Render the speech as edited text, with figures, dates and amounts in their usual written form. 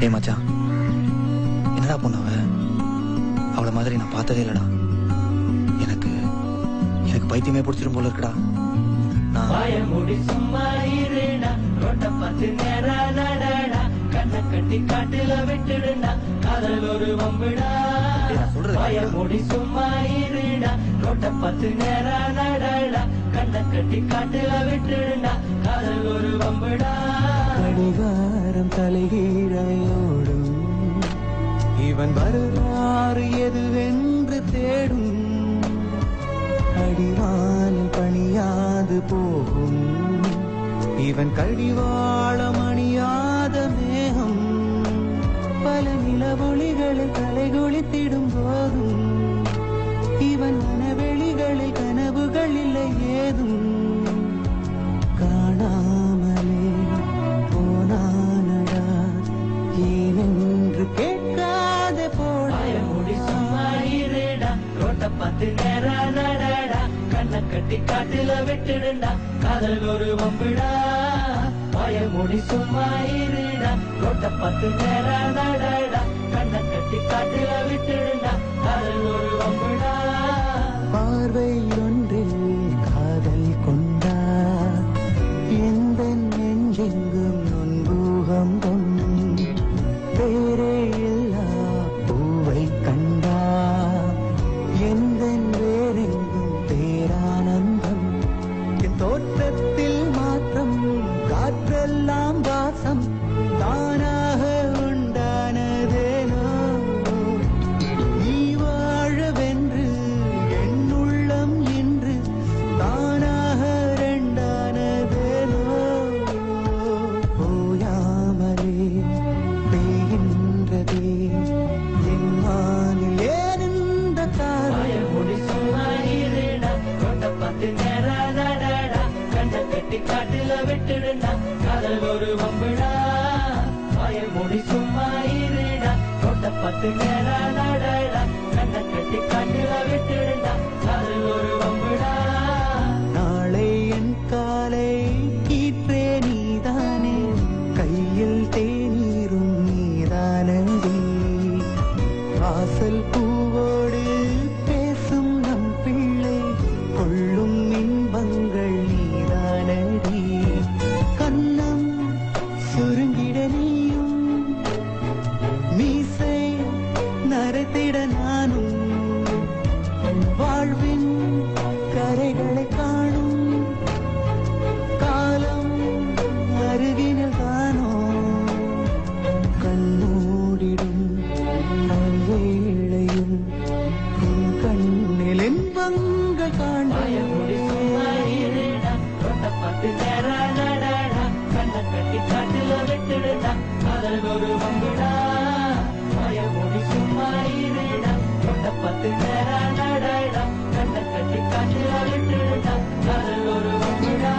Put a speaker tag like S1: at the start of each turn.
S1: டேய் மச்சான், என்னடா பொண்ணு அவளை மாதிரி நான் பார்த்ததே இல்லடா. எனக்கு எனக்கு பைத்தியமே பிடிச்சிரும் போல இருக்குடா.
S2: கட்டி காட்டுல விட்டுடுண்டா காதல் ஒரு வம்புடா. முடி சும்மா இருடா ரோட்ட பத்து நேரா நடடா. கண்ண கட்டி காட்டுல விட்டுடுண்டா காதல் ஒரு வம்புடா.
S3: கடிகாரம் தலைகீழையோடும் இவன் வரலாறு எதுவென்று தேடும். அடிவானில் பணியாது போகும் இவன் கடிவாளம் அணியாத மேகம். பல நிலவொளிகளில் தலைகுளித்திடும் போதும் இவன் மனவெளிகளில் கனவுகள் இல்லை ஏதும். காணாமலே போனானடா ஏனென்று கேட்காத போட.
S2: முடி சும்மா இருடா ரோட்ட பத்து நேரா நடடா. கண்ண கட்டி காட்டுல விட்டுடுண்டா காதல் ஒரு வம்புடா. முடி சும்மா இருடா ரோட்ட பத்து நேரா நடடா. கண்ண கட்டி காட்டுல விட்டுடுண்டா காதல் ஒரு வம்புடா.
S3: பார்வை ஒன்றில் காதல் கொண்டா எந்த நெஞ்செங்கும் நொன்பூகம்பம். வேறே எல்லா பூவை கண்டா எந்த வேறெங்கும் பேரானந்தம். என் தோற்றத்தில் மாற்றம் காற்றெல்லாம் வாசம் தானாக உண்டானதேனோ. நீ வாழவென்று என் உள்ளம் இன்று தானாக ரெண்டானதேனோ. ஓயாமலே பெய்கின்றதே என் வானில் ஏனென்ற காதல்.
S2: முடி சும்மா இருடா ரோட்ட பத்து நேரா நடடா. கண்ண கட்டி காட்டுல விட்டுடுண்டா காதல் ஒரு வம்புடா. முடி சும்மா இருடா ரோட்ட பத்து நேரா நடடா. கண்ண கட்டி காட்டுல விட்டுடுண்டா காதல் ஒரு வம்புடா.
S3: நாளை என் காலை கீற்றே நீதானே கையில் தேநீரும் நீதானடி. வாசல் பூவோடு பேசும் நம் பிள்ளை கொள்ளும் இன்பங்கள் நீதானடி. கண்ணம் சுருங்கிட நீயும் மீசை நரைத்திட நானும் வாழ்வின் கரைகளை காணும் காலம் அருகினில் தானோ. கண்ணூடிடும் வேளையும் உன் கண்ணில் இன்பங்கள் காண்பேன்.
S2: பத்து நேரா நடடா. கண்ண கட்டி காட்டுல விட்டுடுடா காதல் ஒரு வம்புடா. முடி சும்மா இருடா ரோட்ட பத்து நேரா நடடா. கண்ண கட்டி காட்டுல விட்டுடுடா காதல் ஒரு வம்புடா.